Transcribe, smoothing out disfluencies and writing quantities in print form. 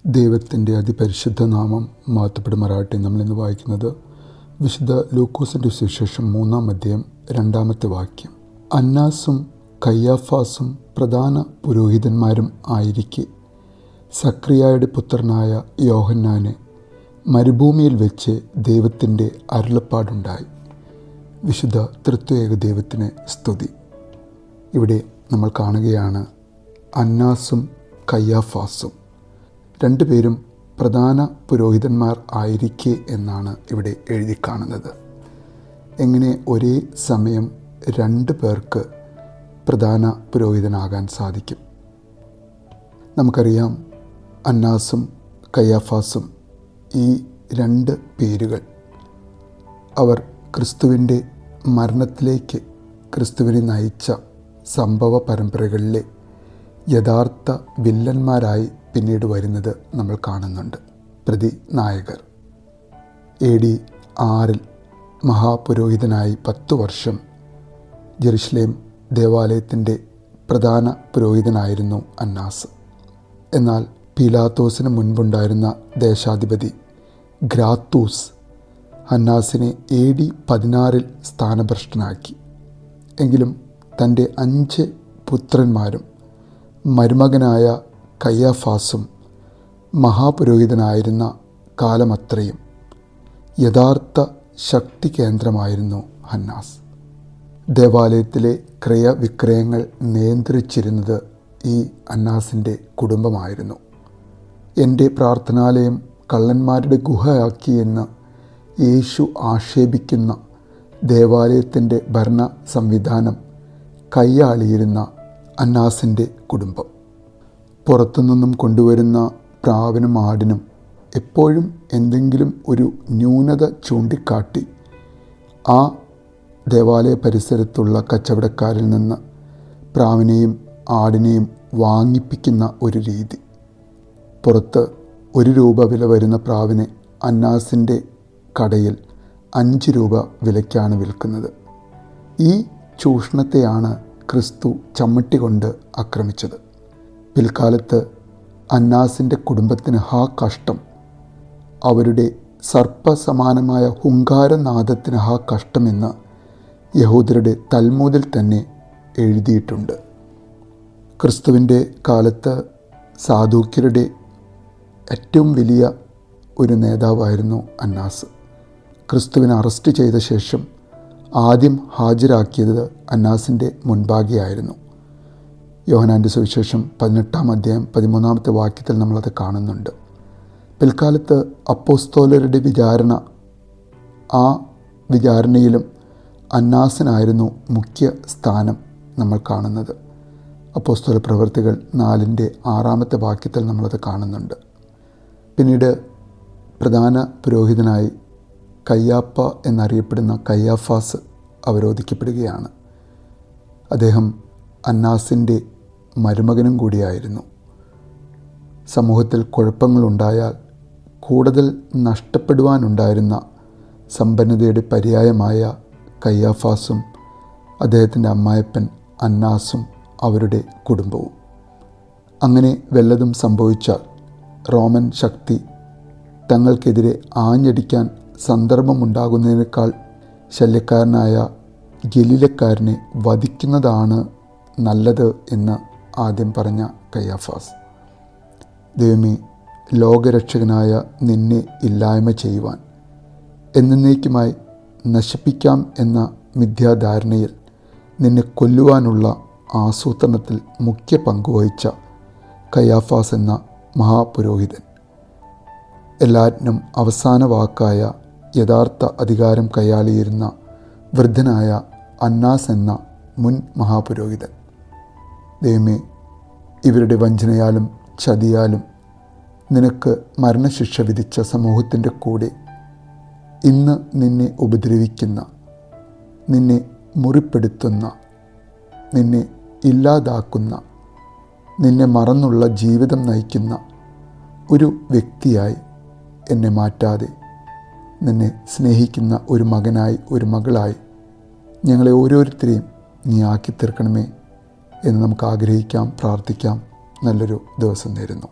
ദൈവത്തിൻ്റെ അതിപരിശുദ്ധ നാമം മഹത്വപ്പെടുമാറാകട്ടെ. നമ്മളിന്ന് വായിക്കുന്നത് വിശുദ്ധ ലൂക്കോസിൻ്റെ സുവിശേഷം 3-ാം അധ്യായം 2-ാമത്തെ വാക്യം. അന്നാസും കയ്യാഫാസും പ്രധാന പുരോഹിതന്മാരും ആയിരിക്കെ സക്രിയായുടെ പുത്രനായ യോഹന്നാന് മരുഭൂമിയിൽ വെച്ച് ദൈവത്തിൻ്റെ അരുളപ്പാടുണ്ടായി. വിശുദ്ധ തൃത്വയേക ദൈവത്തിന് സ്തുതി. ഇവിടെ നമ്മൾ കാണുകയാണ് അന്നാസും കയ്യാഫാസും രണ്ടുപേരും പ്രധാന പുരോഹിതന്മാർ ആയിരിക്കെ എന്നാണ് ഇവിടെ എഴുതി കാണുന്നത്. എങ്ങനെ ഒരേ സമയം രണ്ട് പേർക്ക് പ്രധാന പുരോഹിതനാകാൻ സാധിക്കും? നമുക്കറിയാം, അന്നാസും കയ്യാഫാസും ഈ രണ്ട് പേരുകൾ അവർ ക്രിസ്തുവിൻ്റെ മരണത്തിലേക്ക് ക്രിസ്തുവിനെ നയിച്ച സംഭവ പരമ്പരകളിലെ യഥാർത്ഥ വില്ലന്മാരായി പിന്നീട് വരുന്നത് നമ്മൾ കാണുന്നുണ്ട്. പ്രതിനായകർ. AD 6 മഹാപുരോഹിതനായി 10 വർഷം ജെറുസലേം ദേവാലയത്തിൻ്റെ പ്രധാന പുരോഹിതനായിരുന്നു അന്നാസ്. എന്നാൽ പീലാത്തോസിന് മുൻപുണ്ടായിരുന്ന ദേശാധിപതി ഗ്രാത്തൂസ് അന്നാസിനെ AD 16 സ്ഥാനഭ്രഷ്ടനാക്കി. എങ്കിലും തൻ്റെ 5 പുത്രന്മാരും മരുമകനായ കയ്യാഫാസും മഹാപുരോഹിതനായിരുന്ന കാലമത്രയും യഥാർത്ഥ ശക്തി കേന്ദ്രമായിരുന്നു അന്നാസ്. ദേവാലയത്തിലെ ക്രയവിക്രയങ്ങൾ നിയന്ത്രിച്ചിരുന്നത് ഈ അന്നാസിൻ്റെ കുടുംബമായിരുന്നു. എൻ്റെ പ്രാർത്ഥനാലയം കള്ളന്മാരുടെ ഗുഹയാക്കിയെന്ന് യേശു ആക്ഷേപിക്കുന്ന ദേവാലയത്തിൻ്റെ ഭരണ സംവിധാനം കൈയാളിയിരുന്ന അന്നാസിൻ്റെ കുടുംബം. പുറത്തുനിന്നും കൊണ്ടുവരുന്ന പ്രാവിനും ആടിനും എപ്പോഴും എന്തെങ്കിലും ഒരു ന്യൂനത ചൂണ്ടിക്കാട്ടി ആ ദേവാലയ പരിസരത്തുള്ള കച്ചവടക്കാരിൽ നിന്ന് പ്രാവിനെയും ആടിനെയും വാങ്ങിപ്പിക്കുന്ന ഒരു രീതി. പുറത്ത് 1 രൂപ വില വരുന്ന പ്രാവിനെ അന്നാസിൻ്റെ കടയിൽ 5 രൂപ വിലയ്ക്കാണ് വിൽക്കുന്നത്. ഈ ചൂഷണത്തെയാണ് ക്രിസ്തു ചമ്മട്ടി കൊണ്ട് ആക്രമിച്ചത്. പിൽക്കാലത്ത് അന്നാസിൻ്റെ കുടുംബത്തിന് കഷ്ടം, അവരുടെ സർപ്പസമാനമായ ഹുങ്കാരനാദത്തിന് കഷ്ടമെന്ന് യഹൂദരുടെ തൽമൂദിൽ തന്നെ എഴുതിയിട്ടുണ്ട്. ക്രിസ്തുവിൻ്റെ കാലത്ത് സാദൂക്യരുടെ ഏറ്റവും വലിയ ഒരു നേതാവായിരുന്നു അന്നാസ്. ക്രിസ്തുവിനെ അറസ്റ്റ് ചെയ്ത ശേഷം ആദ്യം ഹാജരാക്കിയത് അന്നാസിൻ്റെ മുൻപാകെയായിരുന്നു. യോഹന്നാൻ്റെ സുവിശേഷം 18-ാം അധ്യായം 13-ാമത്തെ വാക്യത്തിൽ നമ്മളത് കാണുന്നുണ്ട്. പിൽക്കാലത്ത് അപ്പോസ്തോലരുടെ വിചാരണ, ആ വിചാരണയിലും അന്നാസിനായിരുന്നു മുഖ്യ സ്ഥാനം നമ്മൾ കാണുന്നത്. അപ്പോസ്തല പ്രവൃത്തികൾ 4-ാമത്തെ വാക്യത്തിൽ നമ്മളത് കാണുന്നുണ്ട്. പിന്നീട് പ്രധാന പുരോഹിതനായി കയ്യാപ്പ എന്നറിയപ്പെടുന്ന കയ്യാഫാസ് അവരോധിക്കപ്പെടുകയാണ്. അദ്ദേഹം അന്നാസിൻ്റെ മരുമകനും കൂടിയായിരുന്നു. സമൂഹത്തിൽ കുഴപ്പങ്ങളുണ്ടായാൽ കൂടുതൽ നഷ്ടപ്പെടുവാനുണ്ടായിരുന്ന സമ്പന്നതയുടെ പര്യായമായ കയ്യാഫാസും അദ്ദേഹത്തിൻ്റെ അമ്മായപ്പൻ അന്നാസും അവരുടെ കുടുംബവും. അങ്ങനെ വല്ലതും സംഭവിച്ചാൽ റോമൻ ശക്തി തങ്ങൾക്കെതിരെ ആഞ്ഞടിക്കാൻ സന്ദർഭമുണ്ടാകുന്നതിനേക്കാൾ ശല്യക്കാരനായ ഗലീലക്കാരനെ വധിക്കുന്നതാണ് നല്ലത് എന്ന് ആദ്യം പറഞ്ഞ കയ്യാഫാസ്, ദൈവമേ, ലോകരക്ഷകനായ നിന്നെ ഇല്ലായ്മ ചെയ്യുവാൻ, എന്നേക്കുമായി നശിപ്പിക്കാം എന്ന മിഥ്യാധാരണയിൽ നിന്നെ കൊല്ലുവാനുള്ള ആസൂത്രണത്തിൽ മുഖ്യ പങ്കുവഹിച്ച കയ്യാഫാസ് എന്ന മഹാപുരോഹിതൻ, എല്ലാറ്റിനും അവസാന വാക്കായ യഥാർത്ഥ അധികാരം കൈയാളിയിരുന്ന വൃദ്ധനായ അന്നാസ് എന്ന മുൻ മഹാപുരോഹിതൻ, ദൈവമേ, ഇവരുടെ വഞ്ചനയാലും ചതിയാലും നിനക്ക് മരണശിക്ഷ വിധിച്ച സമൂഹത്തിൻ്റെ കൂടെ ഇന്ന് നിന്നെ ഉപദ്രവിക്കുന്ന, നിന്നെ മുറിപ്പെടുത്തുന്ന, നിന്നെ ഇല്ലാതാക്കുന്ന, നിന്നെ മറന്നുള്ള ജീവിതം നയിക്കുന്ന ഒരു വ്യക്തിയായി എന്നെ മാറ്റാതെ നിന്നെ സ്നേഹിക്കുന്ന ഒരു മകനായി, ഒരു മകളായി ഞങ്ങളെ ഓരോരുത്തരെയും നീ ആക്കി തീർക്കണമേ എന്ന് നമുക്ക് ആഗ്രഹിക്കാം, പ്രാർത്ഥിക്കാം. നല്ലൊരു ദിവസം നേരുന്നു.